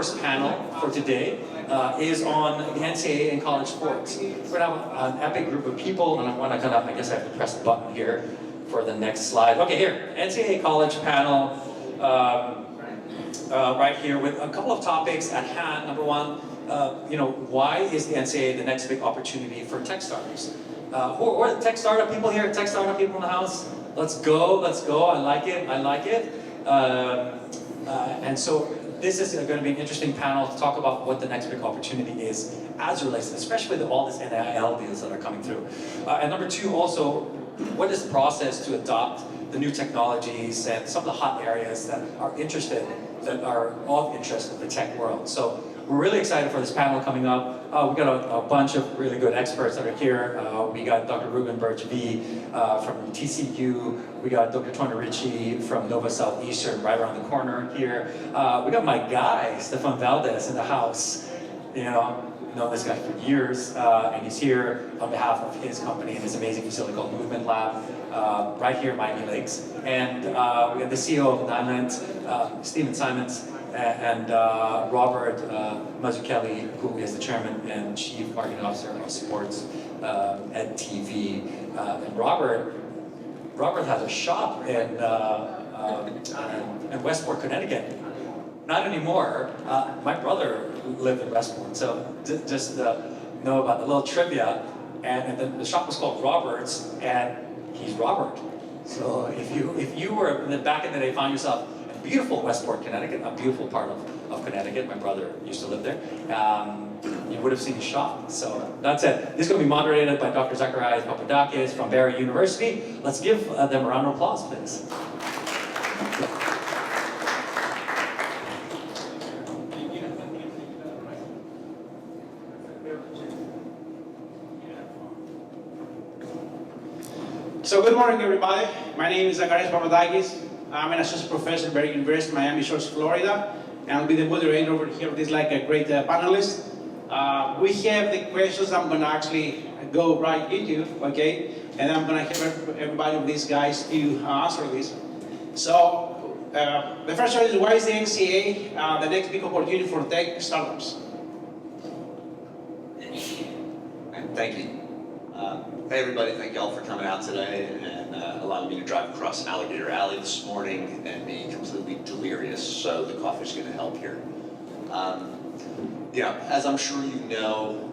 first panel for today is on the NCAA and college sports. We're gonna have an epic group of people, and I want to kind of, I guess I have to press the button here for the next slide. Okay, here, NCAA college panel right here with a couple of topics at hand. Number one, why is the NCAA the next big opportunity for tech startups? Who are the tech startup people here? Tech startup people in the house? Let's go, I like it. And so this is going to be an interesting panel to talk about what the next big opportunity is as it relates, especially with all these NIL deals that are coming through. And number two, also, what is the process to adopt the new technologies and some of the hot areas that are of interest in the tech world. So we're really excited for this panel coming up. We got a bunch of really good experts that are here. We got Dr. Reuben, Burch, V from TCU. We got Dr. Ricci from Southeastern right around the corner here. We got my guy, Stefan Valdes, in the house. Known this guy for years, and he's here on behalf of his company and his amazing facility called Movement Lab, right here in Miami Lakes. And we got the CEO of NILENT, Simmons, and Robert Mazzucchelli, who is the chairman and chief marketing officer of SportsEdTV. And Robert has a shop in Westport, Connecticut. Not anymore. My brother lived in Westport, so just know about the little trivia. And then the shop was called Robert's, and he's Robert. So if you were back in the day, found yourself in beautiful Westport, Connecticut, a beautiful part of Connecticut. My brother used to live there. You would have seen his shop. So that's it. This is going to be moderated by Dr. Zacharias Papadakis from Barry University. Let's give them a round of applause, please. So good morning, everybody. My name is Zacharias Papadakis. I'm an associate professor at Burch University, Miami Shores, Florida, and I'll be the moderator over here. This is like a great panelist. We have the questions I'm going to actually go right into, okay? And I'm going to have everybody of these guys to answer this. So the first one is, why is the NCAA the next big opportunity for tech startups? Thank you. Hey everybody, thank y'all for coming out today and allowing me to drive across Alligator Alley this morning and be completely delirious, so the coffee's going to help here. As I'm sure you know,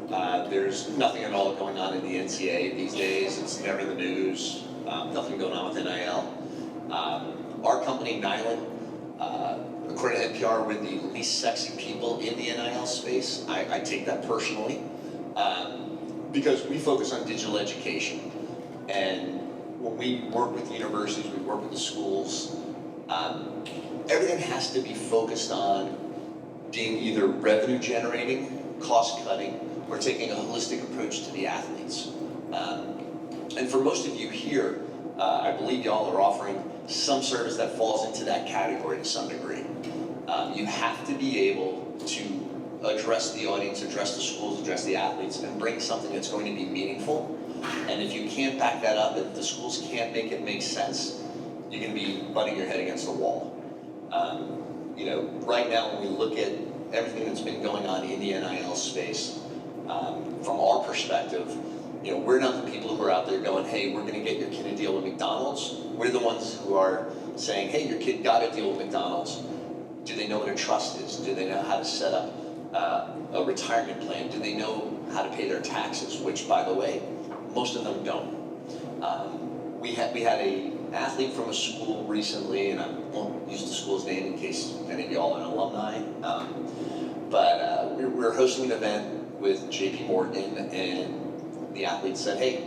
there's nothing at all going on in the NCAA these days. It's never the news, nothing going on with NIL. Our company, NILENT, according to NPR, we're the least sexy people in the NIL space. I take that personally. Because we focus on digital education, and when we work with universities, we work with the schools, everything has to be focused on being either revenue generating, cost cutting, or taking a holistic approach to the athletes. And for most of you here, I believe y'all are offering some service that falls into that category to some degree. You have to be able to address the audience, address the schools, address the athletes, and bring something that's going to be meaningful. And if you can't back that up, if the schools can't make it make sense, you're going to be butting your head against the wall. Right now when we look at everything that's been going on in the NIL space, from our perspective, we're not the people who are out there going, hey, we're going to get your kid a deal with McDonald's. We're the ones who are saying, hey, your kid got a deal with McDonald's. Do they know what a trust is? Do they know how to set up a retirement plan? Do they know how to pay their taxes? Which, by the way, most of them don't. We had an athlete from a school recently, and I won't use the school's name in case any of y'all are an alumni, but we were hosting an event with JP Morgan, and the athlete said, hey,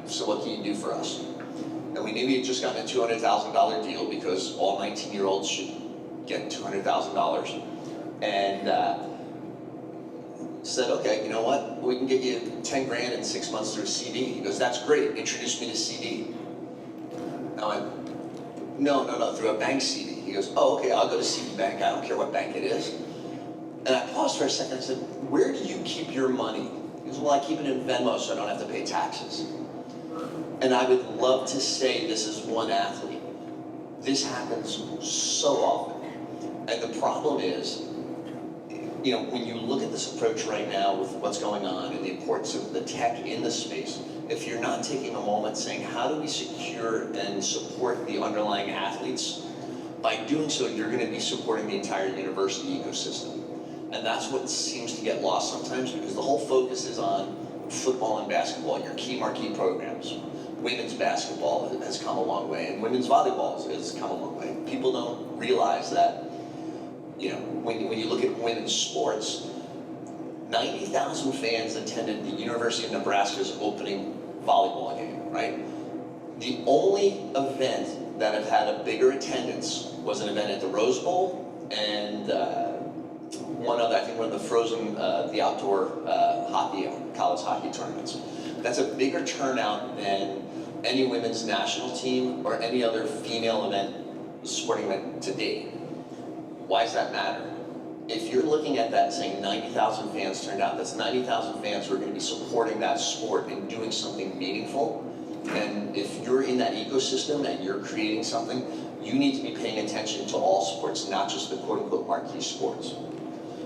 so what can you do for us? And we knew he had just gotten a $200,000 deal because all 19-year-olds should get $200,000. And said, okay, you know what? We can get you 10 grand in 6 months through a CD. He goes, that's great. Introduce me to CD. I went, no, through a bank CD. He goes, oh, okay, I'll go to CD Bank. I don't care what bank it is. And I paused for a second and said, where do you keep your money? He goes, well, I keep it in Venmo so I don't have to pay taxes. And I would love to say this is one athlete. This happens so often. And the problem is, when you look at this approach right now with what's going on and the importance of the tech in the space, if you're not taking a moment saying, how do we secure and support the underlying athletes? By doing so, you're going to be supporting the entire university ecosystem. And that's what seems to get lost sometimes, because the whole focus is on football and basketball, your key marquee programs. Women's basketball has come a long way, and women's volleyball has come a long way. People don't realize that, when you look at women's sports, 90,000 fans attended the University of Nebraska's opening volleyball game, right? The only event that have had a bigger attendance was an event at the Rose Bowl and one other, I think one of the Frozen, the outdoor hockey, college hockey tournaments. That's a bigger turnout than any women's national team or any other female event, sporting event to date. Why does that matter? If you're looking at that saying 90,000 fans turned out, that's 90,000 fans who are going to be supporting that sport and doing something meaningful. And if you're in that ecosystem and you're creating something, you need to be paying attention to all sports, not just the quote-unquote marquee sports.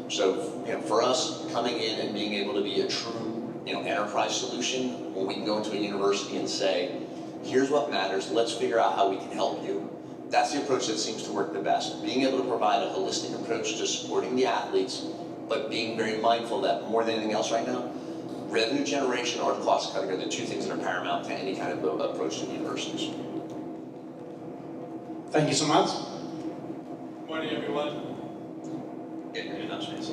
So, for us, coming in and being able to be a true, enterprise solution, when we can go into a university and say, here's what matters, let's figure out how we can help you. That's the approach that seems to work the best. Being able to provide a holistic approach to supporting the athletes, but being very mindful that more than anything else right now, revenue generation or cost cutting are the two things that are paramount to any kind of approach to universities. Thank you so much. Good morning, everyone. Get your announcements.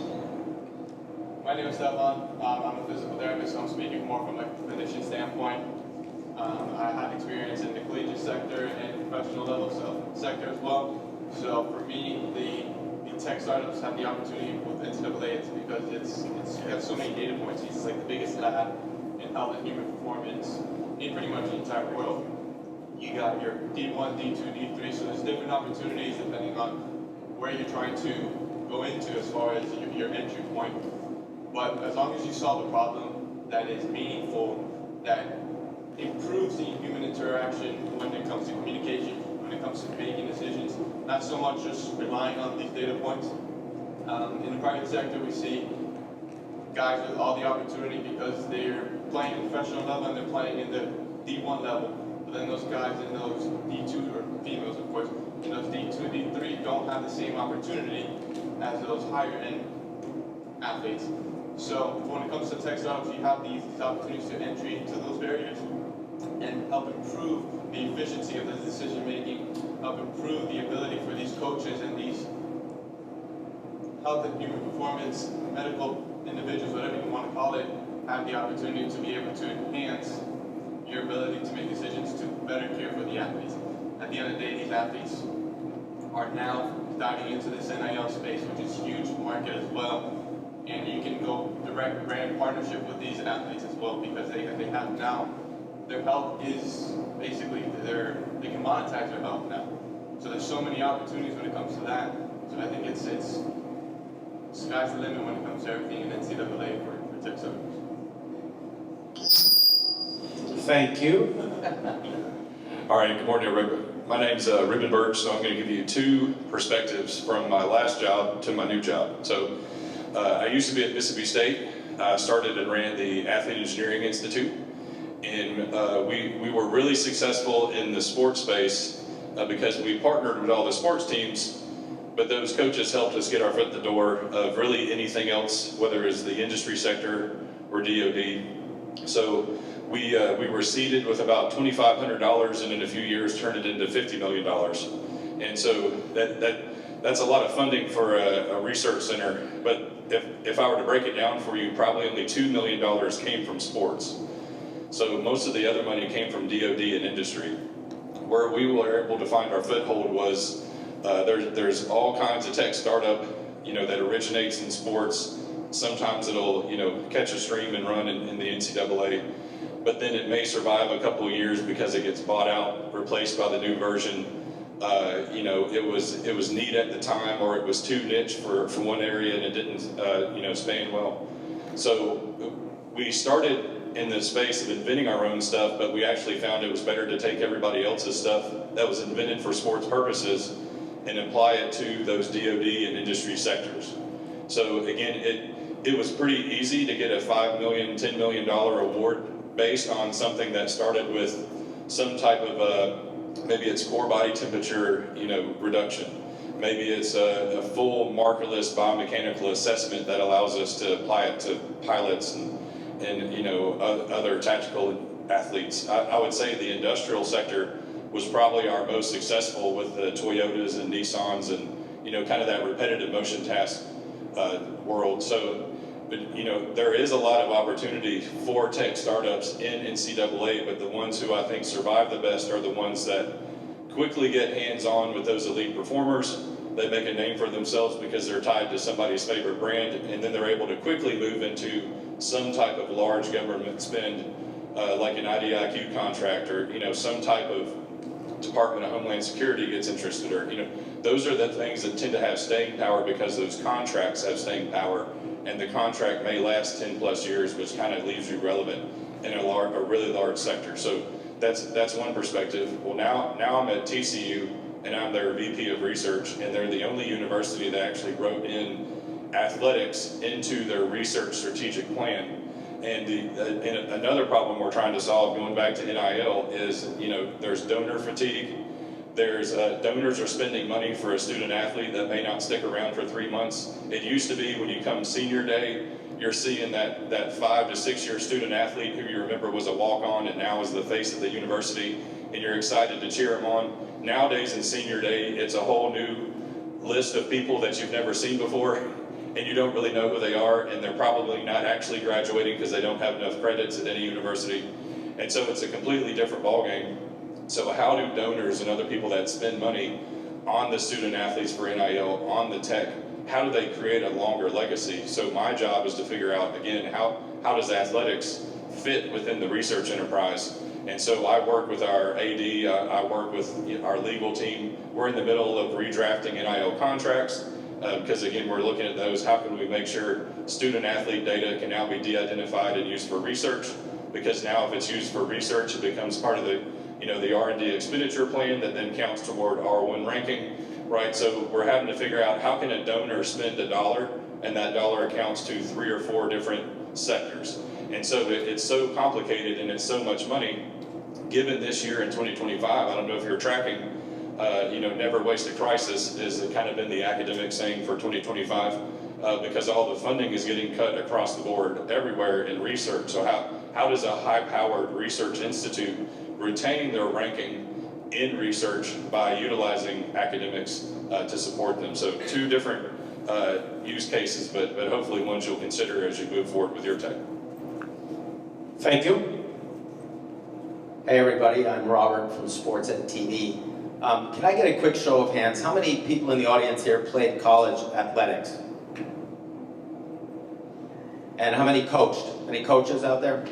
My name is Stefan. I'm a physical therapist, so I'm speaking more from a clinician standpoint. I have experience in the collegiate sector and professional level sector as well. So for me, the tech startups have the opportunity with NCAA because you have so many data points. It's like the biggest lab in health and human performance in pretty much the entire world. You got your D1, D2, D3, so there's different opportunities depending on where you're trying to go into as far as your entry point. But as long as you solve a problem that is meaningful, that improves the human interaction when it comes to communication, when it comes to making decisions, not so much just relying on these data points. In the private sector, we see guys with all the opportunity because they're playing at professional level and they're playing in the D1 level. But then those guys in those D2, or females of course, in those D2, D3 don't have the same opportunity as those higher end athletes. So when it comes to tech startups, you have these opportunities to entry into those barriers and help improve the efficiency of the decision making, help improve the ability for these coaches and these health and human performance medical individuals, whatever you want to call it, have the opportunity to be able to enhance your ability to make decisions to better care for the athletes. At the end of the day, these athletes are now diving into this NIL space, which is a huge market as well. And you can go direct brand partnership with these athletes as well because they have now, their health is basically, they can monetize their health now. So there's so many opportunities when it comes to that. So I think it's sky's the limit when it comes to everything in NCAA for tech startups. Thank you. All right, good morning, everybody. My name's Reuben Burch, so I'm going to give you two perspectives from my last job to my new job. So I used to be at Mississippi State. I started and ran the Athlete Engineering Institute, and we were really successful in the sports space because we partnered with all the sports teams, but those coaches helped us get our foot in the door of really anything else, whether it's the industry sector or DoD. So we were seeded with about $2,500, and in a few years turned it into $50 million. And so that's a lot of funding for a research center. But if I were to break it down for you, probably only $2 million came from sports. So most of the other money came from DoD and industry. Where we were able to find our foothold was there's all kinds of tech startup, that originates in sports. Sometimes it'll, catch a stream and run in the NCAA, but then it may survive a couple of years because it gets bought out, replaced by the new version. It was neat at the time, or it was too niche for one area and it didn't, span well. So we started in the space of inventing our own stuff, but we actually found it was better to take everybody else's stuff that was invented for sports purposes and apply it to those DoD and industry sectors. So again, it was pretty easy to get a $5 million, $10 million award based on something that started with some type of maybe it's core body temperature, reduction. Maybe it's a full markerless biomechanical assessment that allows us to apply it to pilots and other tactical athletes. I would say the industrial sector was probably our most successful with the Toyotas and Nissans and kind of that repetitive motion task world. So, but there is a lot of opportunity for tech startups in NCAA, but the ones who I think survive the best are the ones that quickly get hands-on with those elite performers. They make a name for themselves because they're tied to somebody's favorite brand, and then they're able to quickly move into some type of large government spend, like an IDIQ contract, or some type of Department of Homeland Security gets interested, or those are the things that tend to have staying power because those contracts have staying power, and the contract may last 10 plus years, which kind of leaves you relevant in a really large sector. So that's one perspective. Well, now I'm at TCU, and I'm their VP of research, and they're the only university that actually wrote in athletics into their research strategic plan. And another problem we're trying to solve, going back to NIL, is there's donor fatigue. There's donors are spending money for a student athlete that may not stick around for 3 months. It used to be when you come senior day, you're seeing that 5 to 6 year student athlete who you remember was a walk-on and now is the face of the university, and you're excited to cheer him on. Nowadays in senior day, it's a whole new list of people that you've never seen before, and you don't really know who they are, and they're probably not actually graduating because they don't have enough credits at any university. And so it's a completely different ballgame. So how do donors and other people that spend money on the student athletes for NIL, on the tech, how do they create a longer legacy? So my job is to figure out, again, how does athletics fit within the research enterprise? And so I work with our AD, I work with our legal team. We're in the middle of redrafting NIL contracts because again, we're looking at those. How can we make sure student athlete data can now be de-identified and used for research? Because now if it's used for research, it becomes part of the R&D expenditure plan that then counts toward R1 ranking, right? So we're having to figure out how can a donor spend $1 and that dollar accounts to 3 or 4 different sectors. And so it's so complicated and it's so much money. Given this year in 2025, I don't know if you're tracking, never waste a crisis is kind of been the academic saying for 2025, because all the funding is getting cut across the board everywhere in research. So how does a high-powered research institute retain their ranking in research by utilizing academics to support them? So 2 different use cases, but hopefully ones you'll consider as you move forward with your tech. Thank you. Hey everybody, I'm Robert from SportsEdTV. Can I get a quick show of hands? How many people in the audience here played college athletics? And how many coached? Any coaches out there?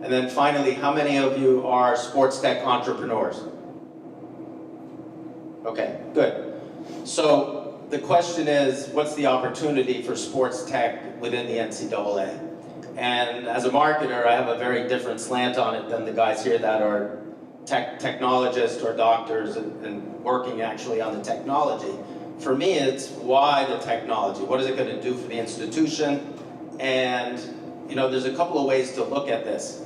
And then finally, how many of you are sports tech entrepreneurs? Okay, good. So the question is, what's the opportunity for sports tech within the NCAA? And as a marketer, I have a very different slant on it than the guys here that are technologists or doctors and working actually on the technology. For me, it's why the technology? What is it going to do for the institution? And there's a couple of ways to look at this.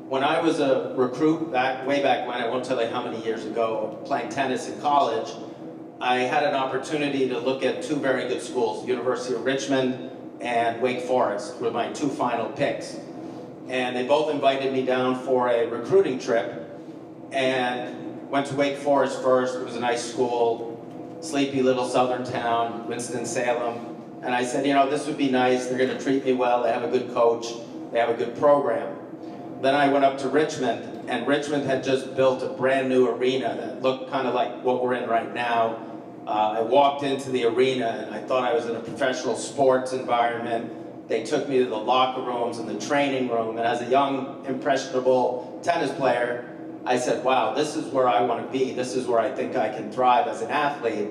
When I was a recruit way back when, I won't tell you how many years ago, playing tennis in college, I had an opportunity to look at 2 very good schools, University of Richmond and Wake Forest were my 2 final picks. And they both invited me down for a recruiting trip, and went to Wake Forest first. It was a nice school, sleepy little southern town, Winston-Salem. And I said, this would be nice. They're going to treat me well. They have a good coach. They have a good program. Then I went up to Richmond, and Richmond had just built a brand new arena that looked kind of like what we're in right now. I walked into the arena and I thought I was in a professional sports environment. They took me to the locker rooms and the training room, and as a young, impressionable tennis player, I said, wow, this is where I want to be. This is where I think I can thrive as an athlete.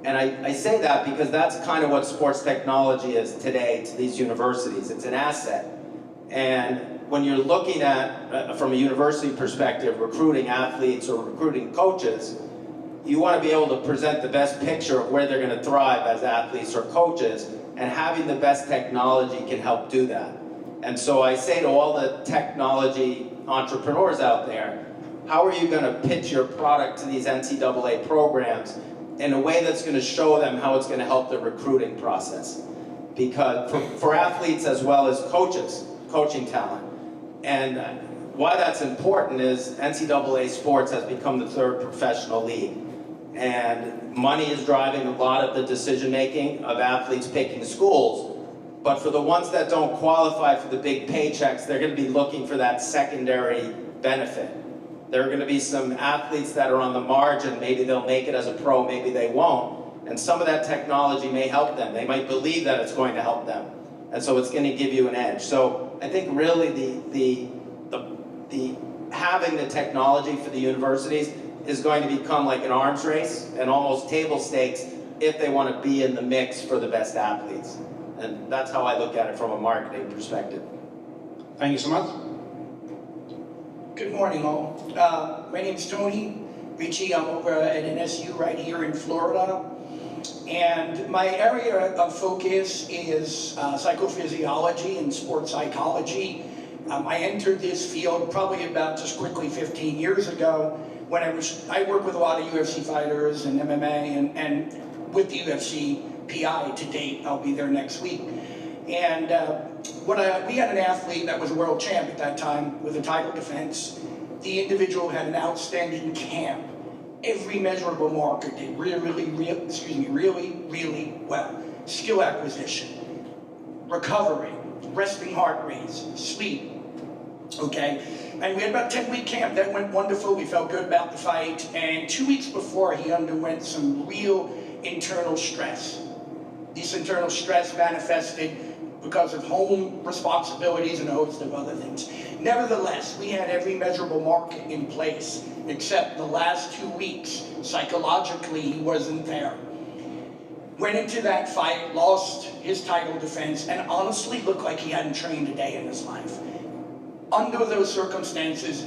And I say that because that's kind of what sports technology is today to these universities. It's an asset. And when you're looking at, from a university perspective, recruiting athletes or recruiting coaches, you want to be able to present the best picture of where they're going to thrive as athletes or coaches, and having the best technology can help do that. And so I say to all the technology entrepreneurs out there, how are you going to pitch your product to these NCAA programs in a way that's going to show them how it's going to help the recruiting process? Because for athletes as well as coaches, coaching talent. And why that's important is NCAA sports has become the third professional league. And money is driving a lot of the decision-making of athletes picking schools. But for the ones that don't qualify for the big paychecks, they're going to be looking for that secondary benefit. There are going to be some athletes that are on the margin. Maybe they'll make it as a pro, maybe they won't. And some of that technology may help them. They might believe that it's going to help them. And so it's going to give you an edge. So I think really the having the technology for the universities is going to become like an arms race and almost table stakes if they want to be in the mix for the best athletes. And that's how I look at it from a marketing perspective. Thank you so much. Good morning, all. My name is Tony Ricci. I'm over at NSU right here in Florida. And my area of focus is psychophysiology and sports psychology. I entered this field probably about just quickly 15 years ago when I work with a lot of UFC fighters and MMA and with the UFC PI to date. I'll be there next week. And we had an athlete that was a world champ at that time with a title defense. The individual had an outstanding camp. Every measurable marker did really well. Skill acquisition, recovery, resting heart rates, sleep. Okay, and we had about a 10-week camp. That went wonderful. We felt good about the fight. And 2 weeks before, he underwent some real internal stress. This internal stress manifested because of home responsibilities and a host of other things. Nevertheless, we had every measurable marker in place, except the last 2 weeks. Psychologically, he wasn't there. Went into that fight, lost his title defense, and honestly looked like he hadn't trained a day in his life. Under those circumstances,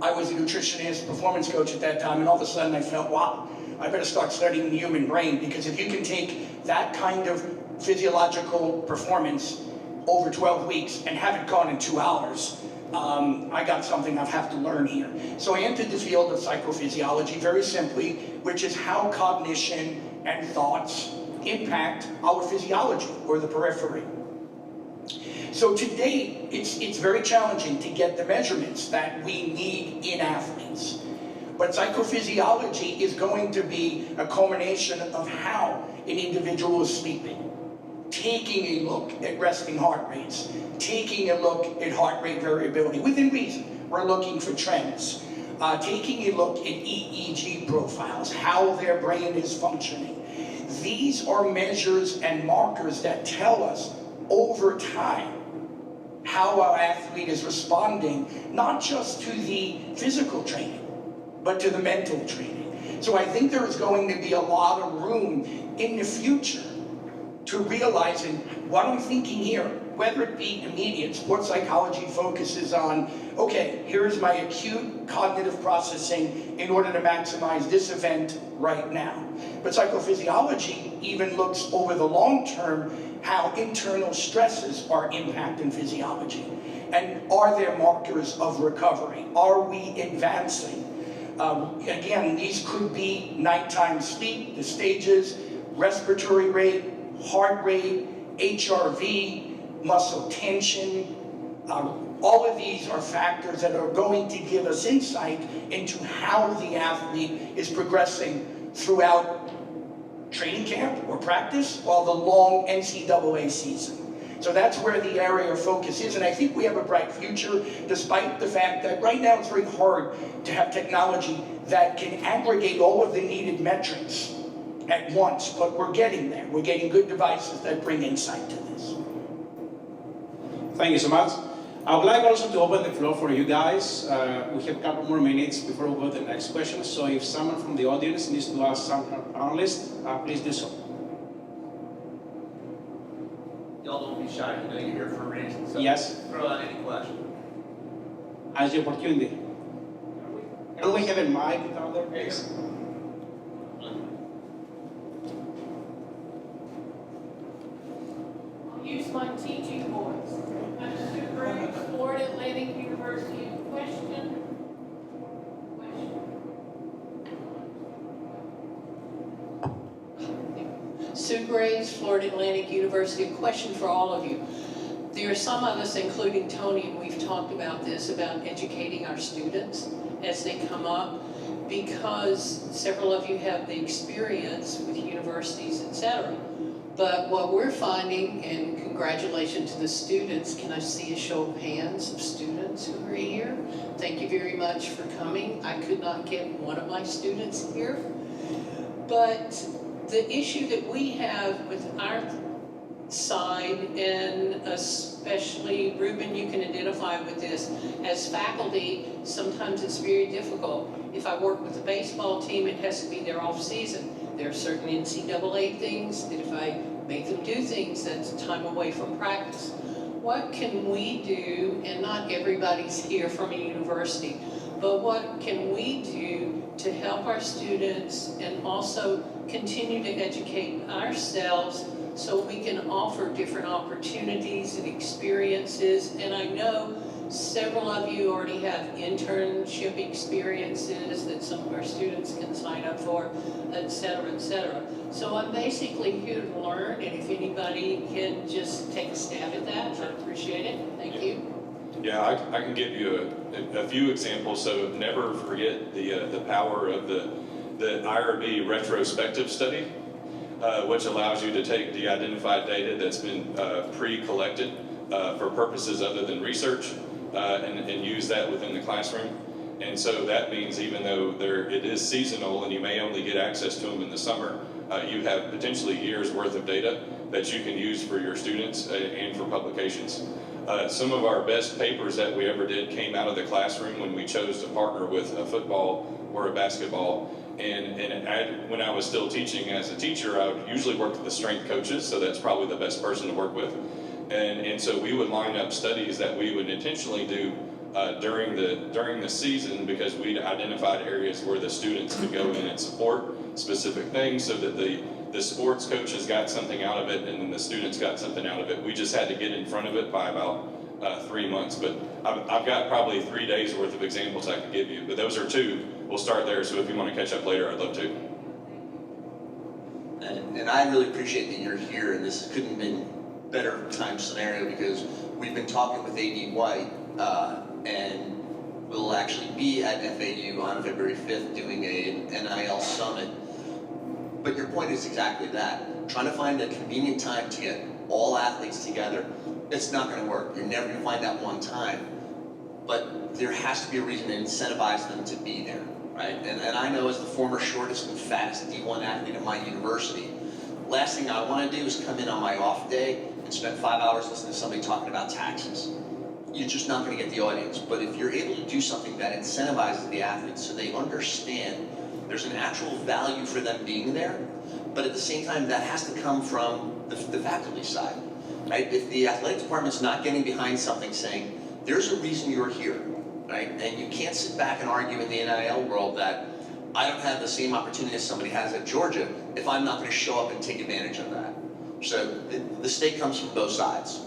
I was a nutritionist, performance coach at that time, and all of a sudden I felt, wow, I better start studying the human brain, because if you can take that kind of physiological performance over 12 weeks and have it gone in 2 hours, I got something I have to learn here. So I entered the field of psychophysiology very simply, which is how cognition and thoughts impact our physiology or the periphery. So to date, it's very challenging to get the measurements that we need in athletes. But psychophysiology is going to be a culmination of how an individual is sleeping, taking a look at resting heart rates, taking a look at heart rate variability. Within reason, we're looking for trends. Taking a look at EEG profiles, how their brain is functioning. These are measures and markers that tell us over time how our athlete is responding, not just to the physical training, but to the mental training. So I think there is going to be a lot of room in the future to realizing what I'm thinking here, whether it be immediate. Sports psychology focuses on, okay, here's my acute cognitive processing in order to maximize this event right now. But psychophysiology even looks over the long term how internal stresses are impacting physiology. And are there markers of recovery? Are we advancing? Again, these could be nighttime sleep, the stages, respiratory rate, heart rate, HRV, muscle tension. All of these are factors that are going to give us insight into how the athlete is progressing throughout training camp or practice or the long NCAA season. So that's where the area of focus is, and I think we have a bright future, despite the fact that right now it's very hard to have technology that can aggregate all of the needed metrics at once, but we're getting there. We're getting good devices that bring insight to this. Thank you so much. I would like also to open the floor for you guys. We have a couple more minutes before we go to the next question, so if someone from the audience needs to ask some panelists, please do so. Y'all don't be shy. I know you're here for a reason. So Yes. Throw out any question. As the opportunity. Can we have a mic down there, please? on teaching boards. Mr. Burch, Florida Atlantic University, question. Sue Graves, Florida Atlantic University, a question for all of you. There are some of us, including Tony, and we've talked about this, about educating our students as they come up, because several of you have the experience with universities, etc. But what we're finding, and congratulations to the students, can I see a show of hands of students who are here? Thank you very much for coming. I could not get one of my students here. But the issue that we have with our side, and especially, Reuben, you can identify with this, as faculty, sometimes it's very difficult. If I work with a baseball team, it has to be their off season. There are certain NCAA things that if I make them do things, that's time away from practice. What can we do, and not everybody's here from a university, but what can we do to help our students and also continue to educate ourselves so we can offer different opportunities and experiences? And I know several of you already have internship experiences that some of our students can sign up for, et cetera, et cetera. So I'm basically here to learn, and if anybody can just take a stab at that, I'd appreciate it. Thank you. Yeah, I can give you a few examples. So never forget the power of the IRB retrospective study, which allows you to take de-identified data that's been pre-collected for purposes other than research and use that within the classroom. And so that means even though it is seasonal and you may only get access to them in the summer, you have potentially years worth of data that you can use for your students and for publications. Some of our best papers that we ever did came out of the classroom when we chose to partner with a football or a basketball. And when I was still teaching as a teacher, I would usually work with the strength coaches, so that's probably the best person to work with. And so we would line up studies that we would intentionally do during the season, because we'd identified areas where the students could go in and support specific things, so that the sports coaches got something out of it and then the students got something out of it. We just had to get in front of it by about 3 months. But I've got probably 3 days worth of examples I could give you, but those are two. We'll start there, so if you want to catch up later, I'd love to. And I really appreciate that you're here, and this couldn't have been a better time scenario, because we've been talking with A.D. White, and we'll actually be at FAU on February 5th doing an NIL summit. But your point is exactly that. Trying to find a convenient time to get all athletes together, it's not going to work. You're never going to find that one time. But there has to be a reason to incentivize them to be there, right? And I know, as the former shortest and fattest D1 athlete at my university, last thing I want to do is come in on my off day and spend 5 hours listening to somebody talking about taxes. You're just not going to get the audience. But if you're able to do something that incentivizes the athletes so they understand there's an actual value for them being there, but at the same time, that has to come from the faculty side, right? If the athletic department's not getting behind something saying, there's a reason you're here, right? And you can't sit back and argue in the NIL world that I don't have the same opportunity as somebody has at Georgia if I'm not going to show up and take advantage of that. So the stake comes from both sides.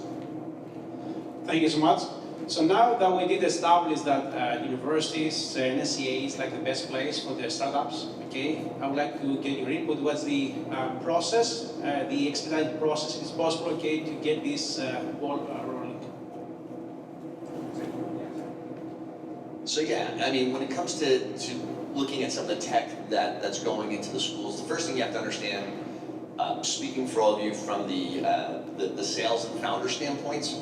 Thank you so much. So now that we did establish that universities and NCAA is like the best place for the startups, okay, I would like to get your input. What's the process, the expedited process, if it's possible, okay, to get this ball rolling? So yeah, I mean, when it comes to looking at some of the tech that's going into the schools, the first thing you have to understand, speaking for all of you from the sales and founder standpoints,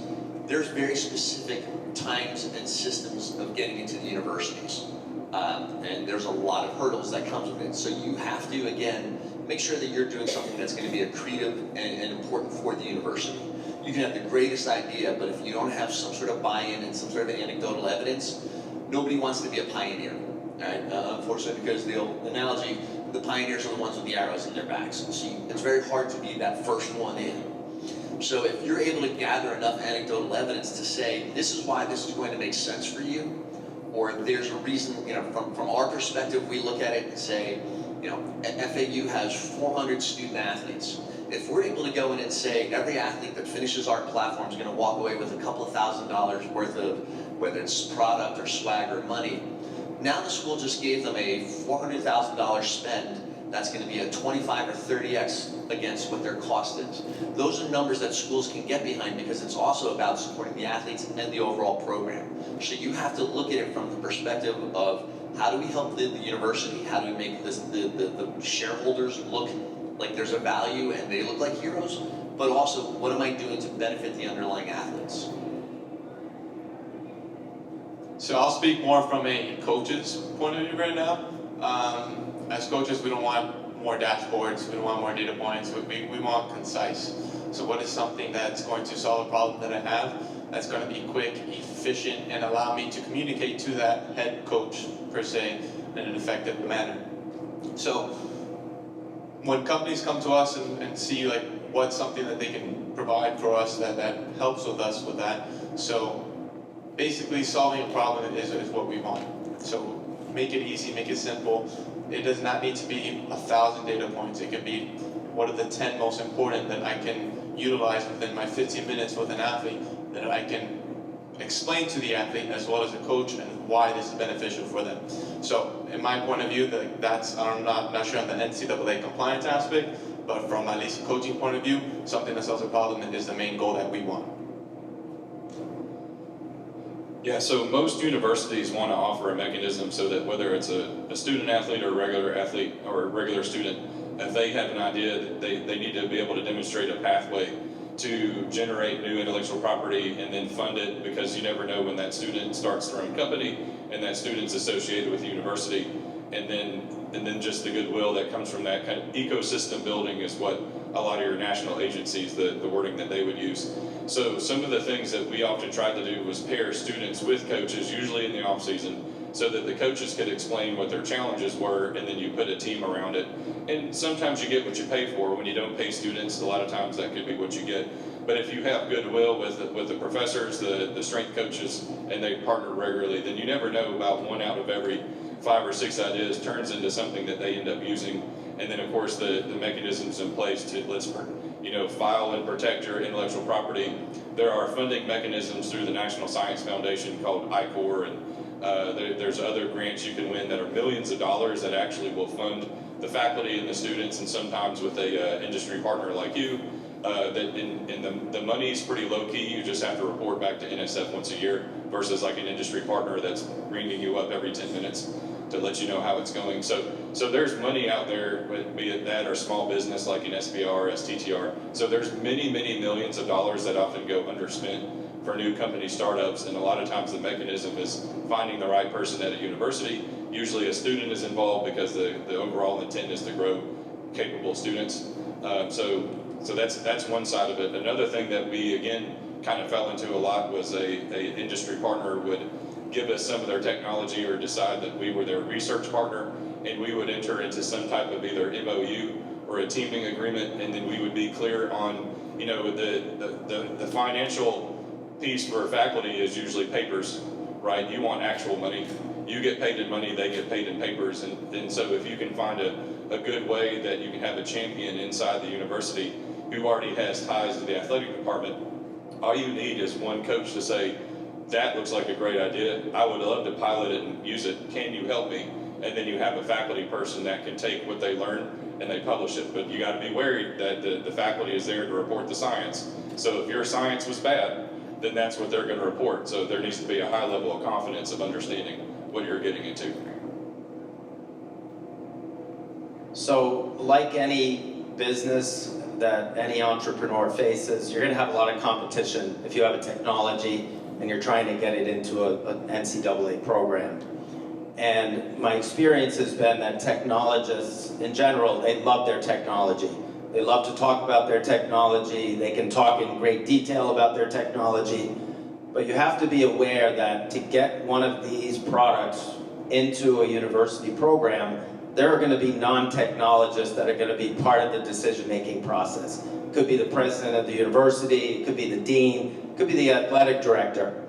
there's very specific times and systems of getting into the universities. And there's a lot of hurdles that comes with it. So you have to, again, make sure that you're doing something that's going to be accretive and important for the university. You can have the greatest idea, but if you don't have some sort of buy-in and some sort of anecdotal evidence, nobody wants to be a pioneer. Right? Unfortunately, because the old analogy, the pioneers are the ones with the arrows in their backs. So it's very hard to be that first one in. So if you're able to gather enough anecdotal evidence to say, this is why this is going to make sense for you, or there's a reason, you know, from our perspective, we look at it and say, you know, FAU has 400 student athletes, if we're able to go in and say every athlete that finishes our platform is going to walk away with a couple of $1,000s worth of, whether it's product or swag or money, now the school just gave them a $400,000 spend. That's going to be a 25 or 30x against what their cost is. Those are numbers that schools can get behind because it's also about supporting the athletes and the overall program. So you have to look at it from the perspective of how do we help the university? How do we make the shareholders look like there's a value and they look like heroes? But also, what am I doing to benefit the underlying athletes? So I'll speak more from a coach's point of view right now. As coaches, we don't want more dashboards, we don't want more data points, we want concise. So what is something that's going to solve a problem that I have, that's going to be quick, efficient, and allow me to communicate to that head coach, per se, in an effective manner. So when companies come to us and see like what's something that they can provide for us that helps with us with that. So basically solving a problem is what we want. So make it easy, make it simple. It does not need to be 1,000 data points. It could be what are the 10 most important that I can utilize within my 15 minutes with an athlete that I can explain to the athlete as well as the coach and why this is beneficial for them. So in my point of view, that's, I'm not sure on the NCAA compliance aspect, but from at least a coaching point of view, something that solves a problem is the main goal that we want. Yeah, so most universities want to offer a mechanism so that whether it's a student athlete or a regular athlete or a regular student, if they have an idea that they need to be able to demonstrate a pathway to generate new intellectual property and then fund it, because you never know when that student starts their own company and that student's associated with the university, and then just the goodwill that comes from that kind of ecosystem building is what a lot of your national agencies, the wording that they would use. So some of the things that we often tried to do was pair students with coaches, usually in the off season, so that the coaches could explain what their challenges were, and then you put a team around it. And sometimes you get what you pay for. When you don't pay students, a lot of times that could be what you get. But if you have goodwill with the professors, the strength coaches, and they partner regularly, then you never know about one out of every 5 or 6 ideas turns into something that they end up using. And then of course the mechanisms in place to file and protect your intellectual property. There are funding mechanisms through the National Science Foundation called I-Corps, and there's other grants you can win that are millions of dollars that actually will fund the faculty and the students, and sometimes with a industry partner like you, the money's pretty low key. You just have to report back to NSF once a year versus like an industry partner that's ringing you up every 10 minutes to let you know how it's going. So there's money out there, be it that or small business like an SBR, STTR. So there's many, many millions of dollars that often go underspent for new company startups, and a lot of times the mechanism is finding the right person at a university. Usually a student is involved because the overall intent is to grow capable students. So that's one side of it. Another thing that we again kind of fell into a lot was a industry partner would give us some of their technology or decide that we were their research partner, and we would enter into some type of either MOU or a teaming agreement, and then we would be clear on, the financial piece for faculty is usually papers, right? You want actual money. You get paid in money, they get paid in papers, and so if you can find a good way that you can have a champion inside the university who already has ties to the athletic department, all you need is one coach to say, that looks like a great idea. I would love to pilot it and use it. Can you help me? And then you have a faculty person that can take what they learn and they publish it. But you got to be wary that the faculty is there to report the science. So if your science was bad, then that's what they're going to report. So there needs to be a high level of confidence of understanding what you're getting into. So like any business that any entrepreneur faces, you're going to have a lot of competition if you have a technology and you're trying to get it into an NCAA program. And my experience has been that technologists, in general, they love their technology. They love to talk about their technology. They can talk in great detail about their technology. But you have to be aware that to get one of these products into a university program, there are going to be non-technologists that are going to be part of the decision-making process. It could be the president of the university, it could be the dean, it could be the athletic director.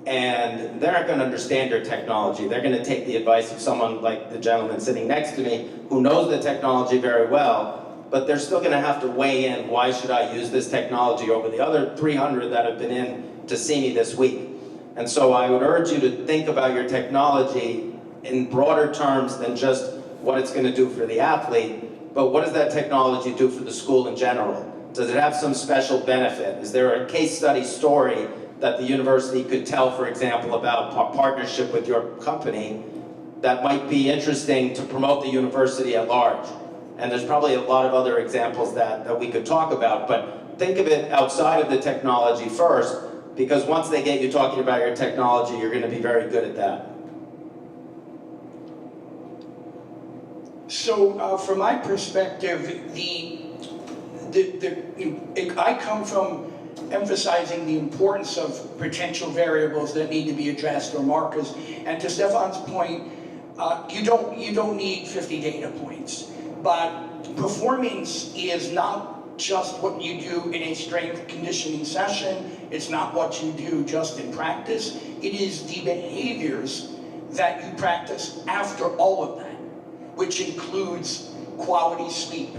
And they're not going to understand your technology. They're going to take the advice of someone like the gentleman sitting next to me who knows the technology very well, but they're still gonna have to weigh in, why should I use this technology over the other 300 that have been in to see me this week? And so I would urge you to think about your technology in broader terms than just what it's gonna do for the athlete, but what does that technology do for the school in general? Does it have some special benefit? Is there a case study story that the university could tell, for example, about a partnership with your company that might be interesting to promote the university at large? And there's probably a lot of other examples that we could talk about, but think of it outside of the technology first, because once they get you talking about your technology, you're gonna be very good at that. So from my perspective, I come from emphasizing the importance of potential variables that need to be addressed or markers. And to Stefan's point, you don't need 50 data points, but performance is not just what you do in a strength conditioning session. It's not what you do just in practice. It is the behaviors that you practice after all of that, which includes quality sleep,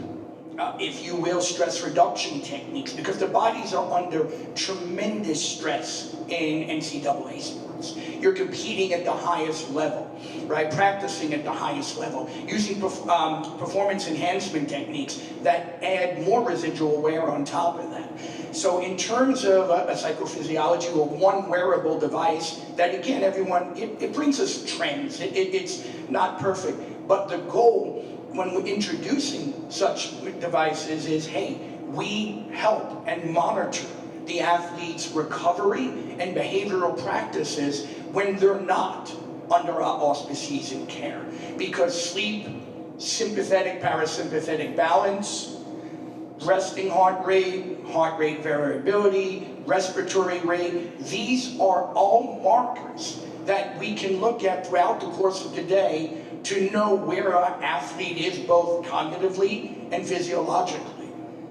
if you will, stress reduction techniques, because the bodies are under tremendous stress in NCAA sports. You're competing at the highest level, right? Practicing at the highest level, using performance enhancement techniques that add more residual wear on top of that. So in terms of a psychophysiology or one wearable device, that again, everyone, it brings us trends. It's not perfect, but the goal when we're introducing such devices is, hey, we help and monitor the athlete's recovery and behavioral practices when they're not under our auspices and care. Because sleep, sympathetic, parasympathetic balance, resting heart rate variability, respiratory rate, these are all markers that we can look at throughout the course of the day to know where our athlete is both cognitively and physiologically.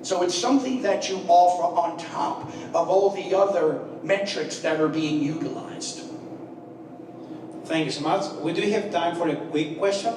So it's something that you offer on top of all the other metrics that are being utilized. Thank you so much. We do have time for a quick question.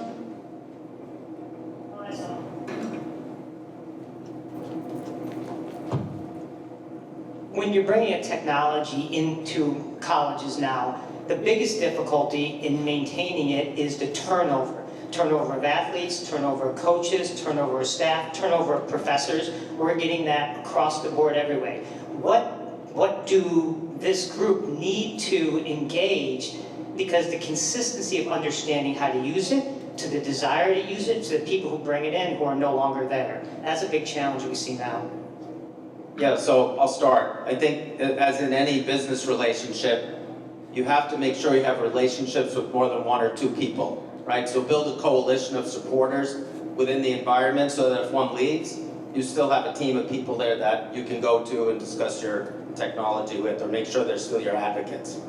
When you're bringing a technology into colleges now, the biggest difficulty in maintaining it is the turnover. Turnover of athletes, turnover of coaches, turnover of staff, turnover of professors. We're getting that across the board everywhere. What do this group need to engage? Because the consistency of understanding how to use it, to the desire to use it, to the people who bring it in who are no longer there. That's a big challenge we see now. Yeah, so I'll start. I think as in any business relationship, you have to make sure you have relationships with more than one or two people, right? So build a coalition of supporters within the environment so that if one leaves, you still have a team of people there that you can go to and discuss your technology with, or make sure they're still your advocates.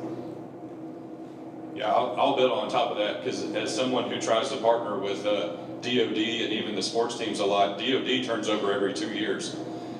Yeah, I'll build on top of that, because as someone who tries to partner with DOD and even the sports teams a lot, DOD turns over every 2 years.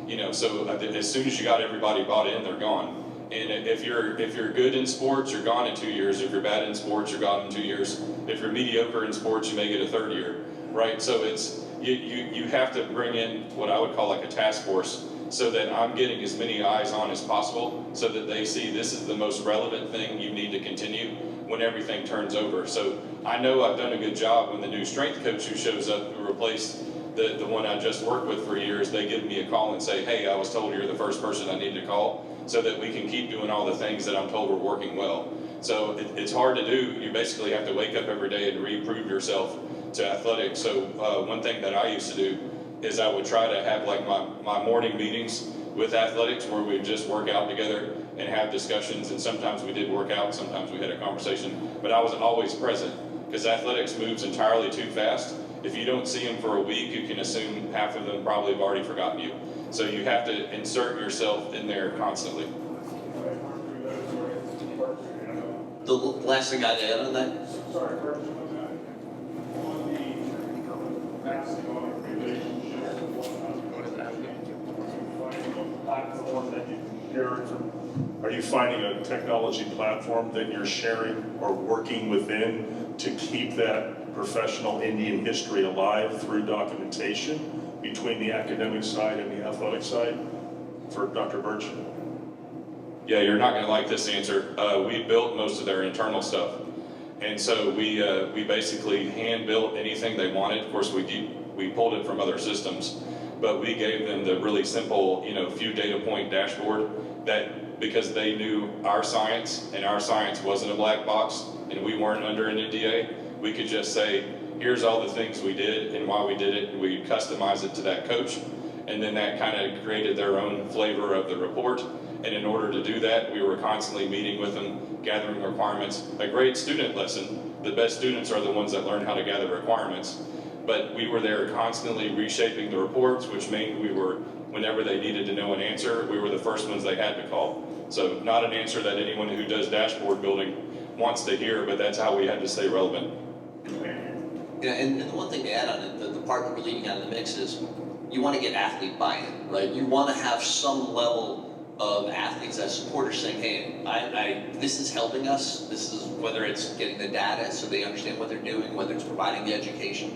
You know, so as soon as you got everybody bought in, they're gone. And if you're good in sports, you're gone in 2 years. If you're bad in sports, you're gone in 2 years. If you're mediocre in sports, you may get a third year, right? So it's you have to bring in what I would call like a task force, so that I'm getting as many eyes on as possible, so that they see this is the most relevant thing you need to continue when everything turns over. So I know I've done a good job when the new strength coach who shows up to replace the one I just worked with for years, they give me a call and say, hey, I was told you're the first person I need to call, so that we can keep doing all the things that I'm told we're working well. So it's hard to do. You basically have to wake up every day and re-prove yourself to athletics. So one thing that I used to do is I would try to have like my morning meetings with athletics where we'd just work out together and have discussions, and sometimes we did work out, sometimes we had a conversation, but I was always present, because athletics moves entirely too fast. If you don't see them for a week, you can assume half of them probably have already forgotten you. So you have to insert yourself in there constantly. The last thing I'd add on that, Sorry, Burch, on the maximum relationship, platform that you can share, are you finding a technology platform that you're sharing or working within to keep that professional Indian history alive through documentation? between the academic side and the athletic side for Dr. Burch? Yeah, you're not going to like this answer. We built most of their internal stuff. And so we basically hand built anything they wanted. Of course, we pulled it from other systems, but we gave them the really simple, few data point dashboard that, because they knew our science and our science wasn't a black box and we weren't under an NDA, we could just say, here's all the things we did and why we did it. We customize it to that coach. And then that kind of created their own flavor of the report. And in order to do that, we were constantly meeting with them, gathering requirements. A great student lesson, the best students are the ones that learn how to gather requirements. But we were there constantly reshaping the reports, which meant we were, whenever they needed to know an answer, we were the first ones they had to call. So not an answer that anyone who does dashboard building wants to hear, but that's how we had to stay relevant. Yeah, and the one thing to add on it, the part that we're leaving out of the mix is you want to get athlete buy-in, right? You want to have some level of athletes as supporters saying, hey, this is helping us. This is whether it's getting the data so they understand what they're doing, whether it's providing the education,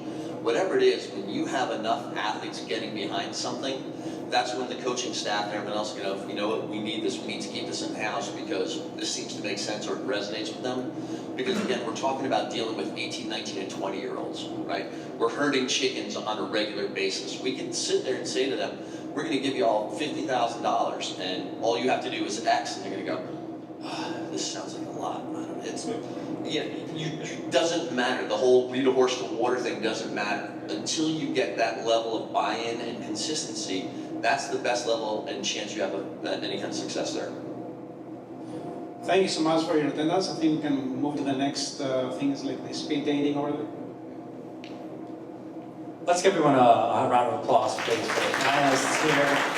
whatever it is, when you have enough athletes getting behind something, that's when the coaching staff and everyone else go, you know what, we need this, we need to keep this in-house because this seems to make sense or it resonates with them. Because again, we're talking about dealing with 18, 19, and 20-year-olds, right? We're herding chickens on a regular basis. We can sit there and say to them, we're going to give you all $50,000 and all you have to do is X, and they're going to go, this sounds like a lot. It doesn't matter. The whole lead a horse to water thing doesn't matter. Until you get that level of buy-in and consistency, that's the best level and chance you have of any kind of success there. Thank you so much for your attendance. I think we can move to the next things like the speed dating over there. Let's give everyone a round of applause, please, for the panelists here.